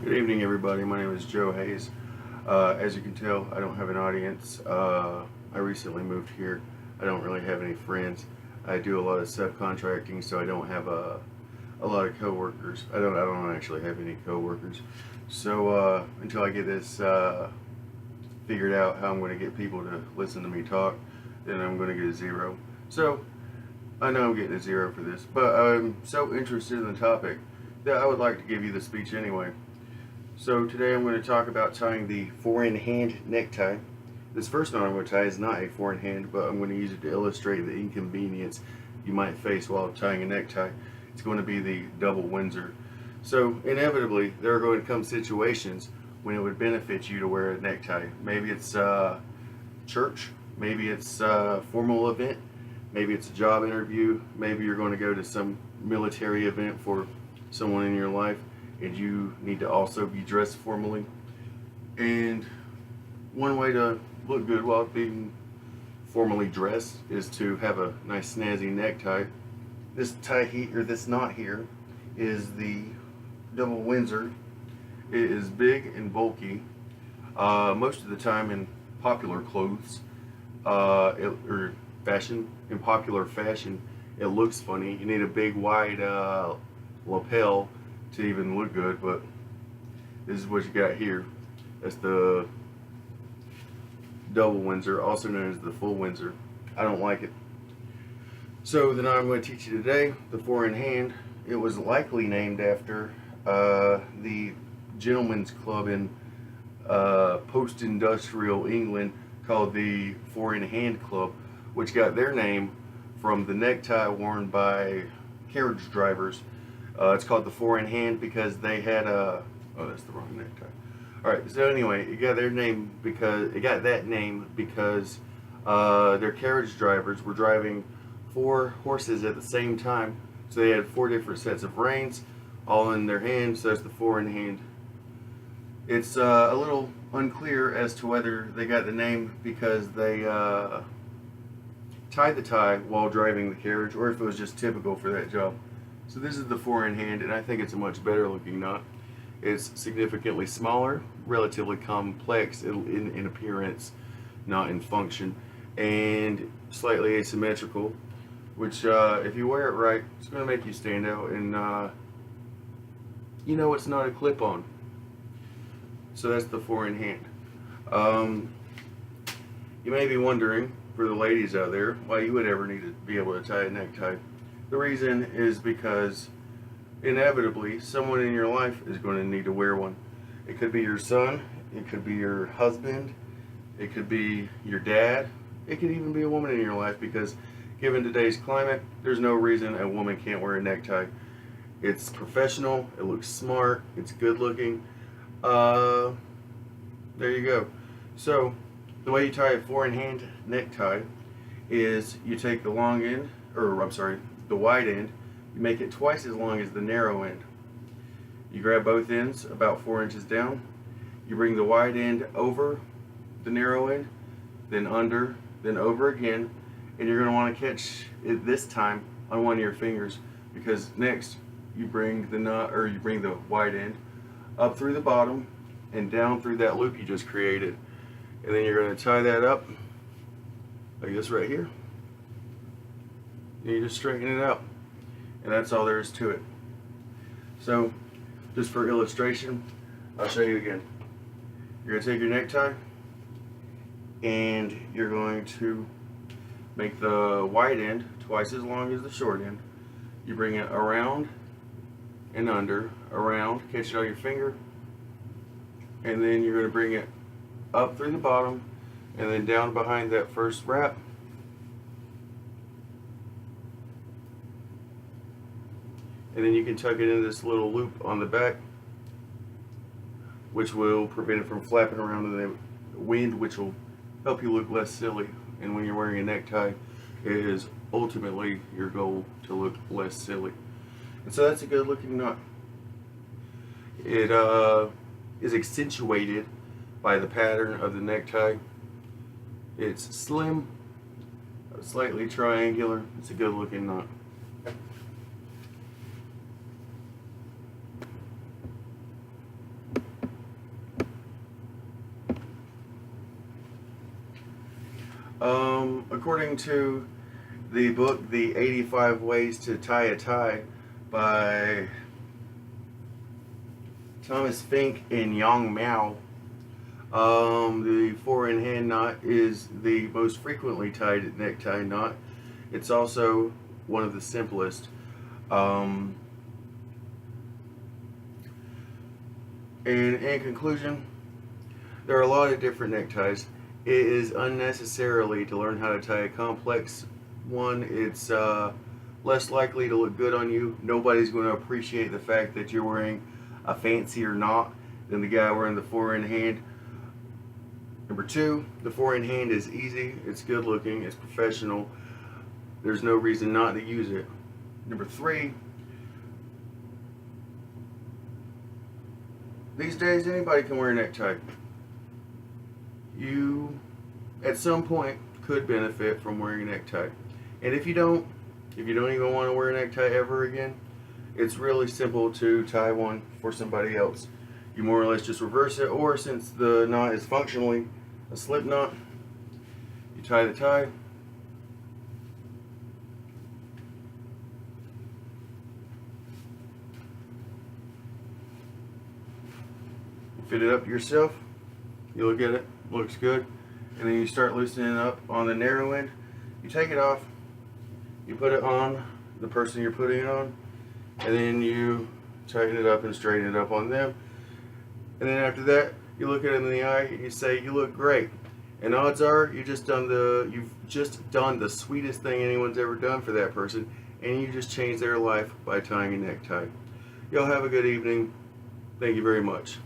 Good evening, everybody. My name is Joe Hayes. As you can tell, I don't have an audience. I recently moved here. I don't really have any friends. I do a lot of subcontracting, so I don't have a lot of coworkers. I don't actually have any coworkers. So until I get this figured out, how I'm going to get people to listen to me talk, then I'm going to get a zero. So I know I'm getting a zero for this, but I'm so interested in the topic that I would like to give you the speech anyway. So today I'm going to talk about tying the four-in-hand necktie. This first knot I'm going to tie is not a four-in-hand, but I'm going to use it to illustrate the inconvenience you might face while tying a necktie. It's going to be the double Windsor. So inevitably there are going to come situations when it would benefit you to wear a necktie. Maybe it's church, maybe it's a formal event, maybe it's a job interview, maybe you're going to go to some military event for someone in your life and you need to also be dressed formally. And one way to look good while being formally dressed is to have a nice snazzy necktie. This tie here, or this knot here, is the double Windsor. It is big and bulky. Most of the time in popular clothes, or fashion, in popular fashion, it looks funny. You need a big wide lapel to even look good, but this is what you got here. That's the double Windsor, also known as the full Windsor. I don't like it. So the knot I'm going to teach you today, the four-in-hand, it was likely named after the gentleman's club in post-industrial England called the Four-in-Hand Club, which got their name from the necktie worn by carriage drivers. It's called the four-in-hand because they had a... Oh, that's the wrong necktie. Alright, so anyway, it got that name because their carriage drivers were driving 4 horses at the same time. So they had 4 different sets of reins, all in their hands, so that's the four-in-hand. It's a little unclear as to whether they got the name because they tied the tie while driving the carriage, or if it was just typical for that job. So this is the four-in-hand, and I think it's a much better looking knot. It's significantly smaller, relatively complex in appearance, not in function, and slightly asymmetrical, which if you wear it right, it's going to make you stand out, and you know it's not a clip-on. So that's the four-in-hand. You may be wondering, for the ladies out there, why you would ever need to be able to tie a necktie. The reason is because inevitably someone in your life is going to need to wear one. It could be your son, it could be your husband, it could be your dad, it could even be a woman in your life, because given today's climate, there's no reason a woman can't wear a necktie. It's professional, it looks smart, it's good looking. There you go. So the way you tie a four-in-hand necktie is you take the long end, or I'm sorry, the wide end, you make it twice as long as the narrow end. You grab both ends about 4 inches down, you bring the wide end over the narrow end, then under, then over again, and you're going to want to catch it this time on one of your fingers, because next you bring the knot, or you bring the wide end up through the bottom and down through that loop you just created, and then you're going to tie that up like this right here. And you just straighten it out, and that's all there is to it. So just for illustration, I'll show you again. You're going to take your necktie and you're going to make the wide end twice as long as the short end. You bring it around and under, around, catch it on your finger, and then you're going to bring it up through the bottom and then down behind that first wrap. And then you can tuck it into this little loop on the back, which will prevent it from flapping around in the wind, which will help you look less silly. And when you're wearing a necktie, it is ultimately your goal to look less silly. And so that's a good looking knot. It is accentuated by the pattern of the necktie. It's slim, slightly triangular. It's a good looking knot. According to the book, The 85 Ways to Tie a Tie by Thomas Fink and Yang Miao, the four-in-hand knot is the most frequently tied necktie knot. It's also one of the simplest. In conclusion, there are a lot of different neckties. It is unnecessarily to learn how to tie a complex one. It's less likely to look good on you. Nobody's going to appreciate the fact that you're wearing a fancier knot than the guy wearing the four-in-hand. Number two, the four-in-hand is easy, it's good looking, it's professional. There's no reason not to use it. Number three, these days anybody can wear a necktie. You, at some point, could benefit from wearing a necktie. And if you don't even want to wear a necktie ever again, it's really simple to tie one for somebody else. You more or less just reverse it, or since the knot is functionally a slip knot, you tie the tie, fit it up yourself, you look at it, looks good, and then you start loosening it up on the narrow end. You take it off, you put it on the person you're putting it on, and then you tighten it up and straighten it up on them. And then after that, you look at it in the eye and you say, you look great. And odds are you've just done the sweetest thing anyone's ever done for that person, and you just changed their life by tying a necktie. Y'all have a good evening. Thank you very much.